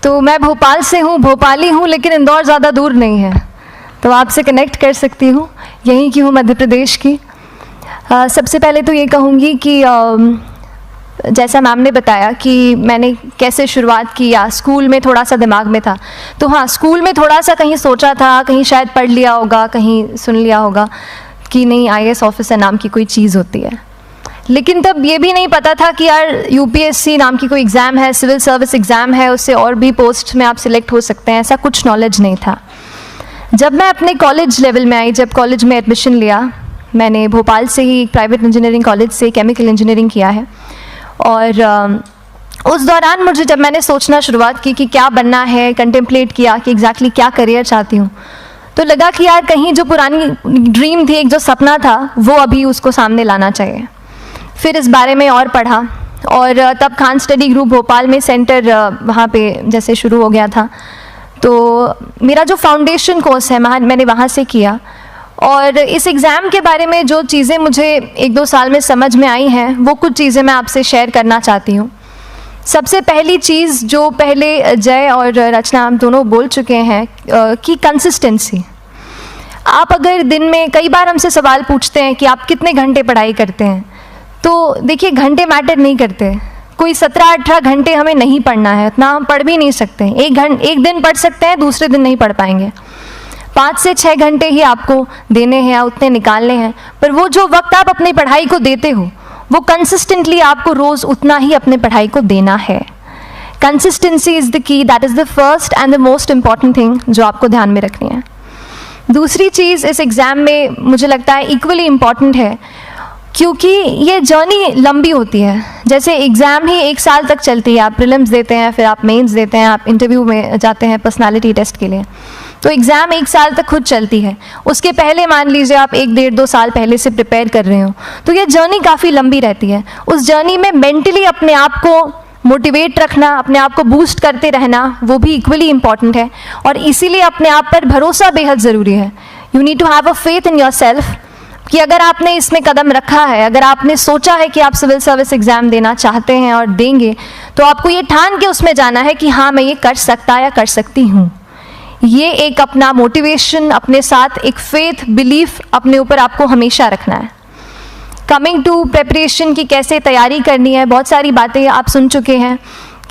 तो मैं भोपाल से हूँ, भोपाली हूँ, लेकिन इंदौर ज़्यादा दूर नहीं है, तो आपसे कनेक्ट कर सकती हूँ। यहीं की हूँ, मध्य प्रदेश की। सबसे पहले तो ये कहूँगी कि जैसा मैम ने बताया कि मैंने कैसे शुरुआत की, या स्कूल में थोड़ा सा दिमाग में था, तो हाँ, स्कूल में थोड़ा सा कहीं सोचा था, कहीं शायद पढ़ लिया होगा, कहीं सुन लिया होगा कि नहीं IAS ऑफिसर नाम की कोई चीज़ होती है। लेकिन तब ये भी नहीं पता था कि यार UPSC नाम की कोई एग्ज़ाम है, सिविल सर्विस एग्ज़ाम है, उससे और भी पोस्ट में आप सिलेक्ट हो सकते हैं, ऐसा कुछ नॉलेज नहीं था। जब मैं अपने कॉलेज लेवल में आई, जब कॉलेज में एडमिशन लिया, मैंने भोपाल से ही प्राइवेट इंजीनियरिंग कॉलेज से केमिकल इंजीनियरिंग किया है, और उस दौरान मुझे जब मैंने सोचना शुरुआत की कि क्या बनना है, कंटेम्पलेट किया कि एग्जैक्टली क्या करियर चाहती हूँ, तो लगा कि यार कहीं जो पुरानी ड्रीम थी, एक जो सपना था, वो अभी उसको सामने लाना चाहिए। फिर इस बारे में और पढ़ा, और तब खान स्टडी ग्रुप भोपाल में सेंटर वहाँ पे जैसे शुरू हो गया था, तो मेरा जो फाउंडेशन कोर्स है मैंने वहाँ से किया। और इस एग्ज़ाम के बारे में जो चीज़ें मुझे 1-2 साल में समझ में आई हैं, वो कुछ चीज़ें मैं आपसे शेयर करना चाहती हूँ। सबसे पहली चीज़ जो पहले जय और रचना हम दोनों बोल चुके हैं कि कंसिस्टेंसी। आप अगर दिन में, कई बार हमसे सवाल पूछते हैं कि आप कितने घंटे पढ़ाई करते हैं, तो देखिए घंटे मैटर नहीं करते। कोई 17-18 घंटे हमें नहीं पढ़ना है, इतना हम पढ़ भी नहीं सकते। एक दिन पढ़ सकते हैं, दूसरे दिन नहीं पढ़ पाएंगे। 5 से 6 घंटे ही आपको देने हैं या उतने निकालने हैं, पर वो जो वक्त आप अपनी पढ़ाई को देते हो, वो कंसिस्टेंटली आपको रोज़ उतना ही अपने पढ़ाई को देना है। Consistency is the key, that is the first and the most important thing जो आपको ध्यान में रखनी है। दूसरी चीज़ इस एग्ज़ाम में मुझे लगता है इक्वली इम्पॉर्टेंट है, क्योंकि ये जर्नी लंबी होती है। जैसे एग्ज़ाम ही 1 साल तक चलती है, आप प्रीलिम्स देते हैं, फिर आप मेंस देते हैं, आप इंटरव्यू में जाते हैं पर्सनालिटी टेस्ट के लिए, तो एग्ज़ाम 1 साल तक खुद चलती है। उसके पहले मान लीजिए आप 1-1.5-2 साल पहले से प्रिपेयर कर रहे हो, तो ये जर्नी काफ़ी लंबी रहती है। उस जर्नी में मेंटली अपने आप को मोटिवेट रखना, अपने आप को बूस्ट करते रहना, वो भी इक्वली इम्पॉर्टेंट है, और इसीलिए अपने आप पर भरोसा बेहद ज़रूरी है। You need to have a faith in your self कि अगर आपने इसमें कदम रखा है, अगर आपने सोचा है कि आप सिविल सर्विस एग्ज़ाम देना चाहते हैं और देंगे, तो आपको ये ठान के उसमें जाना है कि हाँ, मैं ये कर सकता या कर सकती हूँ। ये एक अपना मोटिवेशन, अपने साथ एक फेथ, बिलीफ अपने ऊपर आपको हमेशा रखना है। कमिंग टू प्रेपरेशन की कैसे तैयारी करनी है, बहुत सारी बातें आप सुन चुके हैं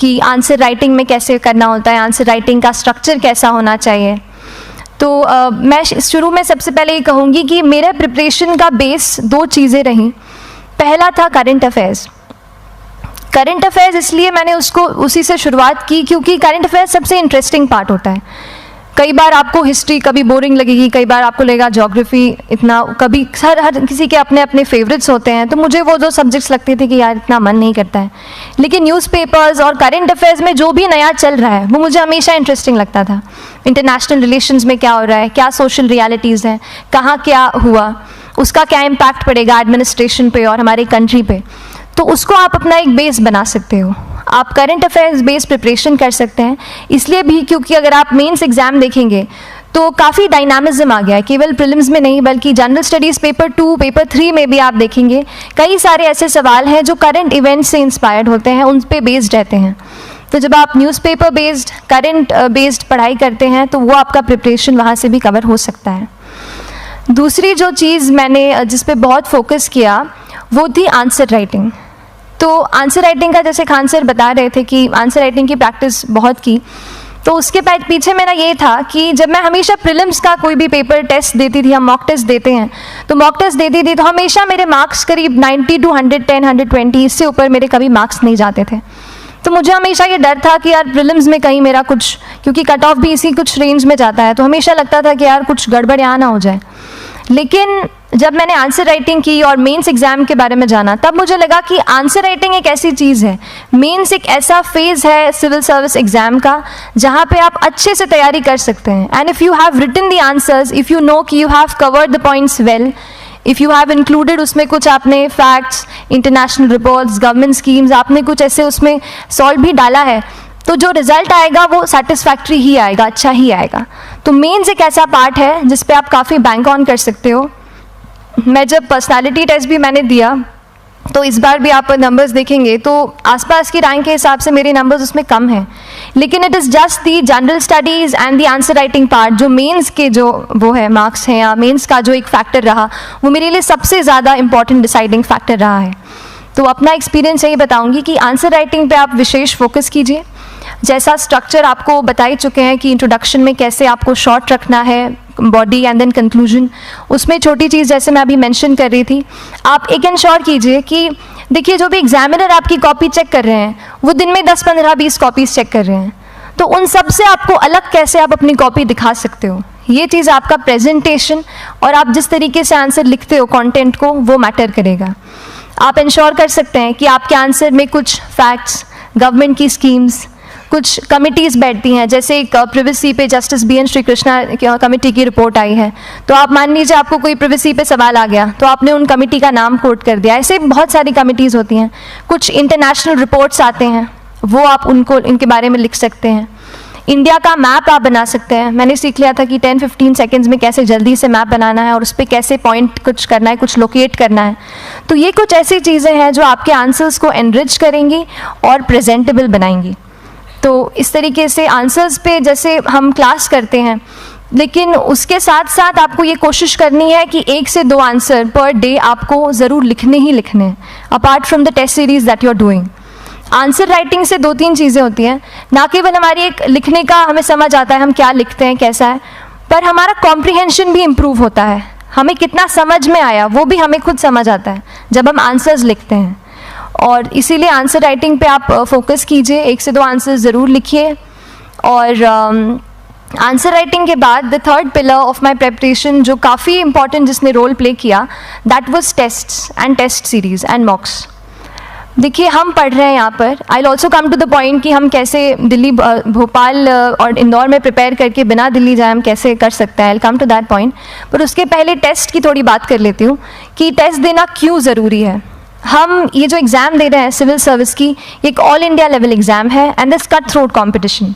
कि आंसर राइटिंग में कैसे करना होता है, आंसर राइटिंग का स्ट्रक्चर कैसा होना चाहिए। तो मैं शुरू में सबसे पहले ये कहूँगी कि मेरे प्रिपरेशन का बेस 2 चीज़ें रहीं। पहला था करंट अफेयर्स। करंट अफेयर्स इसलिए मैंने उसी से शुरुआत की क्योंकि करंट अफेयर्स सबसे इंटरेस्टिंग पार्ट होता है। कई बार आपको हिस्ट्री कभी बोरिंग लगेगी, कई बार आपको लगेगा ज्योग्राफी इतना, कभी हर किसी के अपने अपने फेवरेट्स होते हैं। तो मुझे वो 2 सब्जेक्ट्स लगते थे कि यार इतना मन नहीं करता है, लेकिन न्यूज़पेपर्स और करंट अफेयर्स में जो भी नया चल रहा है वो मुझे हमेशा इंटरेस्टिंग लगता था। इंटरनेशनल रिलेशंस में क्या हो रहा है, क्या सोशल रियलिटीज़ हैं, कहाँ क्या हुआ, उसका क्या इम्पैक्ट पड़ेगा एडमिनिस्ट्रेशन पे और हमारी कंट्री पे, तो उसको आप अपना एक बेस बना सकते हो। आप करंट अफेयर्स बेस्ड प्रिपरेशन कर सकते हैं, इसलिए भी क्योंकि अगर आप मेंस एग्ज़ाम देखेंगे तो काफ़ी डायनामिज्म आ गया है, केवल प्रीलिम्स में नहीं बल्कि जनरल स्टडीज़ पेपर 2, पेपर 3 में भी आप देखेंगे कई सारे ऐसे सवाल हैं जो करंट इवेंट्स से इंस्पायर्ड होते हैं, उन पे बेस्ड रहते हैं। तो जब आप न्यूज़पेपर बेस्ड, करंट बेस्ड पढ़ाई करते हैं तो वो आपका प्रिपरेशन वहाँ से भी कवर हो सकता है। दूसरी जो चीज़ मैंने जिस पे बहुत फोकस किया वो थी आंसर राइटिंग। तो आंसर राइटिंग का जैसे खान सर बता रहे थे कि आंसर राइटिंग की प्रैक्टिस बहुत की, तो उसके पीछे मेरा ये था कि जब मैं हमेशा प्रीलिम्स का कोई भी पेपर टेस्ट देती थी, हम मॉक टेस्ट देते हैं, तो मॉक टेस्ट देती थी तो हमेशा मेरे मार्क्स करीब 90 to 110, 120, इससे ऊपर मेरे कभी मार्क्स नहीं जाते थे। तो मुझे हमेशा ये डर था कि यार प्रीलिम्स में कहीं मेरा कुछ, क्योंकि कट ऑफ भी इसी कुछ रेंज में जाता है, तो हमेशा लगता था कि यार कुछ गड़बड़ यहाँ ना हो जाए। लेकिन जब मैंने आंसर राइटिंग की और मेंस एग्ज़ाम के बारे में जाना, तब मुझे लगा कि आंसर राइटिंग एक ऐसी चीज़ है, मेंस एक ऐसा फेज़ है सिविल सर्विस एग्ज़ाम का जहाँ पे आप अच्छे से तैयारी कर सकते हैं। And if you have written the answers, if you know कि you have covered the points well, if you have included उसमें कुछ आपने facts, international reports, government schemes, आपने कुछ ऐसे उसमें सॉल्व भी डाला है, तो जो रिजल्ट आएगा वो सेटिस्फैक्ट्री ही आएगा, अच्छा ही आएगा। तो मेंस एक ऐसा पार्ट है जिस पे आप काफ़ी बैंक ऑन कर सकते हो। मैं जब पर्सनालिटी टेस्ट भी मैंने दिया तो इस बार भी आप नंबर्स देखेंगे तो आसपास की रैंक के हिसाब से मेरे नंबर्स उसमें कम हैं, लेकिन it is just the general studies and the answer writing part, जो मेंस के जो वो है मार्क्स हैं या मेंस का जो एक फैक्टर रहा, वो मेरे लिए सबसे ज़्यादा इंपॉर्टेंट डिसाइडिंग फैक्टर रहा है। तो अपना एक्सपीरियंस यही बताऊंगी कि आंसर राइटिंग पे आप विशेष फोकस कीजिए। जैसा स्ट्रक्चर आपको बता ही चुके हैं कि इंट्रोडक्शन में कैसे आपको शॉर्ट रखना है, बॉडी एंड देन कंक्लूजन, उसमें छोटी चीज़ जैसे मैं अभी मेंशन कर रही थी, आप एक इंश्योर कीजिए कि देखिए जो भी एग्जामिनर आपकी कॉपी चेक कर रहे हैं वो दिन में 10, 15, 20 कॉपीज़ चेक कर रहे हैं, तो उन सब से आपको अलग कैसे आप अपनी कॉपी दिखा सकते हो, ये चीज़ आपका प्रेजेंटेशन और आप जिस तरीके से आंसर लिखते हो कंटेंट को, वो मैटर करेगा। आप इंश्योर कर सकते हैं कि आपके आंसर में कुछ फैक्ट्स, गवर्नमेंट की स्कीम्स, कुछ कमिटीज़ बैठती हैं, जैसे एक प्रिवेसी पे जस्टिस BN श्रीकृष्णा कमेटी की रिपोर्ट आई है, तो आप मान लीजिए आपको कोई प्रिवेसी पे सवाल आ गया तो आपने उन कमेटी का नाम कोट कर दिया। ऐसे बहुत सारी कमिटीज़ होती हैं। कुछ इंटरनेशनल रिपोर्ट्स आते हैं, वो आप उनको इनके बारे में लिख सकते हैं। इंडिया का मैप आप बना सकते हैं। मैंने सीख लिया था कि 10-15 सेकेंड्स में कैसे जल्दी से मैप बनाना है और उस पर कैसे पॉइंट कुछ करना है, कुछ लोकेट करना है। तो ये कुछ ऐसी चीज़ें हैं जो आपके आंसर्स को एनरिच करेंगी और प्रेजेंटेबल बनाएंगी। तो इस तरीके से आंसर्स पे जैसे हम क्लास करते हैं, लेकिन उसके साथ साथ आपको ये कोशिश करनी है कि 1 से 2 आंसर पर डे आपको ज़रूर लिखने ही लिखने हैं, apart from the test series that you are doing. Answer writing से 2-3 चीज़ें होती हैं, ना केवल हमारी एक लिखने का हमें समझ आता है हम क्या लिखते हैं कैसा है, पर हमारा कॉम्प्रिहेंशन भी इम्प्रूव होता है। हमें कितना समझ में आया वो भी हमें खुद समझ आता है जब हम आंसर्स लिखते हैं। और इसीलिए आंसर राइटिंग पे आप फोकस कीजिए, 1 से 2 आंसर ज़रूर लिखिए। और आंसर राइटिंग के बाद the third pillar of my preparation जो काफ़ी इंपॉर्टेंट जिसने रोल प्ले किया, that was tests and test series and mocks. देखिए हम पढ़ रहे हैं यहाँ पर, I will also come to the point कि हम कैसे दिल्ली, भोपाल और इंदौर में प्रिपेयर करके बिना दिल्ली जाए हम कैसे कर सकते हैं, I will come to that point. पर उसके पहले टेस्ट की थोड़ी बात कर लेती हूँ कि टेस्ट देना क्यों ज़रूरी है। हम ये जो एग्ज़ाम दे रहे हैं सिविल सर्विस की, एक ऑल इंडिया लेवल एग्ज़ाम है and this cut throat competition.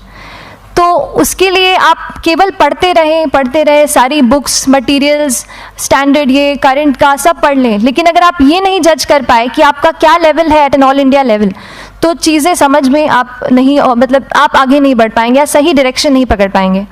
तो उसके लिए आप केवल पढ़ते रहें, सारी बुक्स, मटेरियल्स, स्टैंडर्ड ये करंट का सब पढ़ लें, लेकिन अगर आप ये नहीं जज कर पाए कि आपका क्या लेवल है at an all India level, तो चीज़ें समझ में आप नहीं, मतलब आप आगे नहीं बढ़ पाएंगे या सही डायरेक्शन नहीं पकड़ पाएंगे।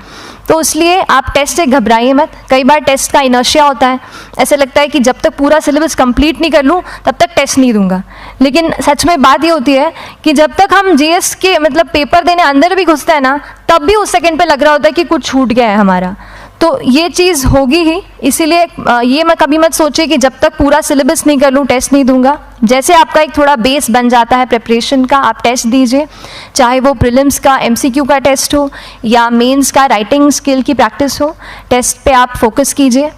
तो इसलिए आप टेस्ट से घबराइए मत। कई बार टेस्ट का इनर्शिया होता है, ऐसे लगता है कि जब तक पूरा सिलेबस कंप्लीट नहीं कर लूँ तब तक टेस्ट नहीं दूंगा, लेकिन सच में बात ये होती है कि जब तक हम GS के मतलब पेपर देने अंदर भी घुसते हैं ना, तब भी उस सेकंड पे लग रहा होता है कि कुछ छूट गया है हमारा। तो ये चीज़ होगी ही, इसीलिए ये मैं कभी मत सोचिए कि जब तक पूरा सिलेबस नहीं कर लूँ टेस्ट नहीं दूंगा। जैसे आपका एक थोड़ा बेस बन जाता है प्रिपरेशन का, आप टेस्ट दीजिए, चाहे वो प्रीलिम्स का MCQ का टेस्ट हो या मेंस का राइटिंग स्किल की प्रैक्टिस हो, टेस्ट पे आप फोकस कीजिए।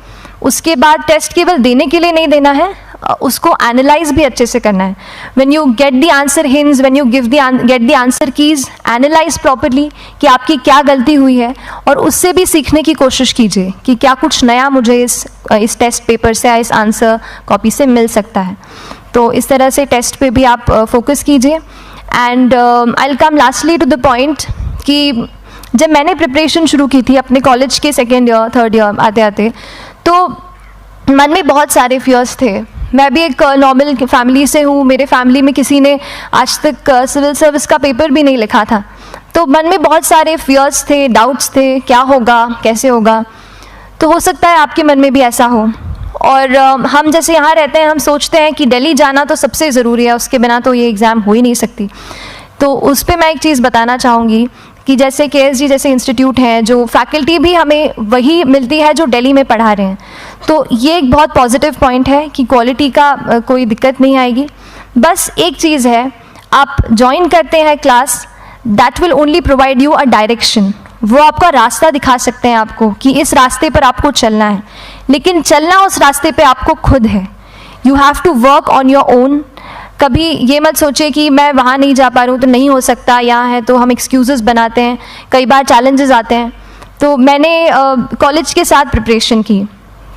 उसके बाद टेस्ट केवल देने के लिए नहीं देना है, उसको एनालाइज भी अच्छे से करना है। When you get the answer hints, when you get the answer keys, analyse properly कि आपकी क्या गलती हुई है और उससे भी सीखने की कोशिश कीजिए कि क्या कुछ नया मुझे इस टेस्ट पेपर से या इस आंसर कॉपी से मिल सकता है। तो इस तरह से टेस्ट पे भी आप फोकस कीजिए। And I will come lastly to the point कि जब मैंने प्रिपरेशन शुरू की थी अपने कॉलेज के 2nd ईयर 3rd ईयर आते आते, तो मन में बहुत सारे फियर्स थे। मैं भी एक नॉर्मल फैमिली से हूँ, मेरे फैमिली में किसी ने आज तक सिविल सर्विस का पेपर भी नहीं लिखा था, तो मन में बहुत सारे फियर्स थे, डाउट्स थे, क्या होगा, कैसे होगा। तो हो सकता है आपके मन में भी ऐसा हो। और हम जैसे यहाँ रहते हैं, हम सोचते हैं कि दिल्ली जाना तो सबसे ज़रूरी है, उसके बिना तो ये एग्ज़ाम हो ही नहीं सकती। तो उस पर मैं एक चीज़ बताना चाहूँगी कि जैसे KSG जैसे इंस्टीट्यूट हैं, जो फैकल्टी भी हमें वही मिलती है जो दिल्ली में पढ़ा रहे हैं, तो ये एक बहुत पॉजिटिव पॉइंट है कि क्वालिटी का कोई दिक्कत नहीं आएगी। बस एक चीज़ है, आप ज्वाइन करते हैं class, that will only provide you a direction, वो आपका रास्ता दिखा सकते हैं आपको कि इस रास्ते पर आपको चलना है, लेकिन चलना उस रास्ते पे आपको खुद है। You have to work on your own. कभी ये मत सोचे कि मैं वहाँ नहीं जा पा रहा हूँ तो नहीं हो सकता, यहाँ है, तो हम एक्सक्यूज़ेस बनाते हैं। कई बार चैलेंजेस आते हैं। तो मैंने कॉलेज के साथ प्रिपरेशन की,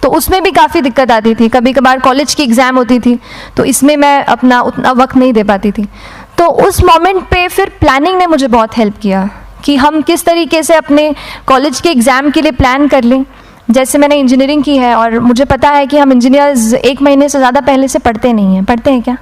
तो उसमें भी काफ़ी दिक्कत आती थी। कभी कभार कॉलेज की एग्ज़ाम होती थी तो इसमें मैं अपना उतना वक्त नहीं दे पाती थी। तो उस मोमेंट पे फिर प्लानिंग ने मुझे बहुत हेल्प किया कि हम किस तरीके से अपने कॉलेज के एग्ज़ाम के लिए प्लान कर लें। जैसे मैंने इंजीनियरिंग की है और मुझे पता है कि हम इंजीनियर्स 1 महीने से ज़्यादा पहले से पढ़ते नहीं हैं। पढ़ते हैं क्या?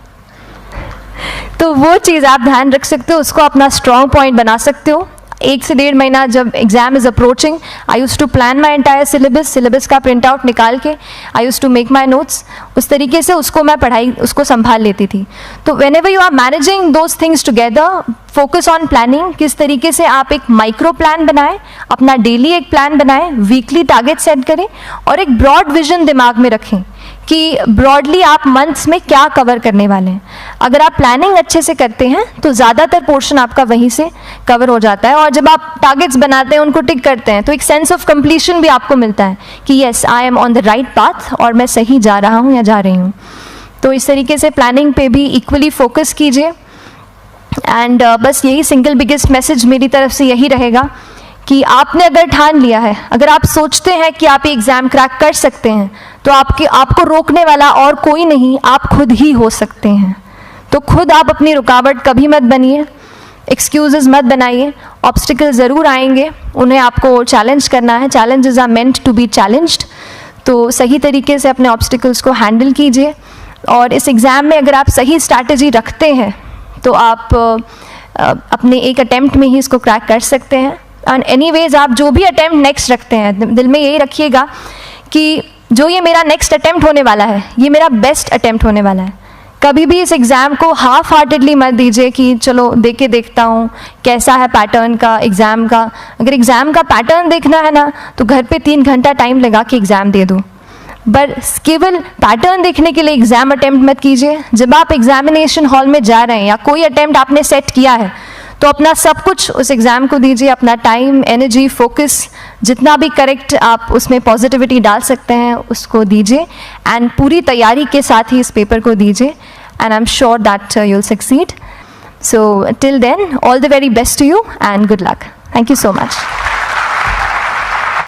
तो वो चीज़ आप ध्यान रख सकते हो, उसको अपना स्ट्रॉन्ग पॉइंट बना सकते हो। 1 से 1.5 महीना जब exam is approaching, I use to plan my entire syllabus का प्रिंट आउट निकाल के I use to make my notes, उस तरीके से उसको मैं उसको संभाल लेती थी। तो whenever you are managing those things together, focus on planning, किस तरीके से आप एक माइक्रो प्लान बनाएं, अपना डेली एक प्लान बनाएं, वीकली टारगेट सेट करें और एक ब्रॉड विजन दिमाग में रखें कि ब्रॉडली आप मंथ्स में क्या कवर करने वाले हैं। अगर आप प्लानिंग अच्छे से करते हैं तो ज़्यादातर पोर्शन आपका वहीं से कवर हो जाता है, और जब आप टारगेट्स बनाते हैं, उनको टिक करते हैं, तो एक सेंस ऑफ कंप्लीशन भी आपको मिलता है कि yes I am on the right path और मैं सही जा रहा हूँ या जा रही हूँ। तो इस तरीके से प्लानिंग पे भी इक्वली फोकस कीजिए। एंड बस यही सिंगल बिगेस्ट मैसेज मेरी तरफ से यही रहेगा कि आपने अगर ठान लिया है, अगर आप सोचते हैं कि आप ये एग्ज़ाम क्रैक कर सकते हैं, तो आपको रोकने वाला और कोई नहीं, आप खुद ही हो सकते हैं। तो खुद आप अपनी रुकावट कभी मत बनिए, एक्सक्यूज़ेस मत बनाइए। ऑब्स्टिकल ज़रूर आएंगे, उन्हें आपको चैलेंज करना है। Challenges are meant to be challenged. तो सही तरीके से अपने ऑब्स्टिकल्स को हैंडल कीजिए, और इस एग्ज़ाम में अगर आप सही स्ट्रैटेजी रखते हैं तो आप अपने एक अटैम्प्ट में ही इसको क्रैक कर सकते हैं। एंड एनीवेज आप जो भी अटैम्प्ट नेक्स्ट रखते हैं, दिल में यही रखिएगा कि जो ये मेरा नेक्स्ट अटैम्प्ट होने वाला है, ये मेरा बेस्ट अटैम्प्ट होने वाला है। कभी भी इस एग्ज़ाम को हाफ हार्टेडली मत दीजिए कि चलो देख के देखता हूँ कैसा है पैटर्न का एग्ज़ाम का। अगर एग्ज़ाम का पैटर्न देखना है ना, तो घर पे 3 घंटा टाइम लगा के एग्ज़ाम दे दो, बस केवल पैटर्न देखने के लिए एग्ज़ाम अटैम्प्ट मत कीजिए। जब आप एग्जामिनेशन हॉल में जा रहे हैं या कोई अटैम्प्ट आपने सेट किया है, तो अपना सब कुछ उस एग्ज़ाम को दीजिए, अपना टाइम, एनर्जी, फोकस, जितना भी करेक्ट आप उसमें पॉजिटिविटी डाल सकते हैं उसको दीजिए, एंड पूरी तैयारी के साथ ही इस पेपर को दीजिए, and I am sure that you will succeed. So till then, all the very best to you and good luck. Thank you so much.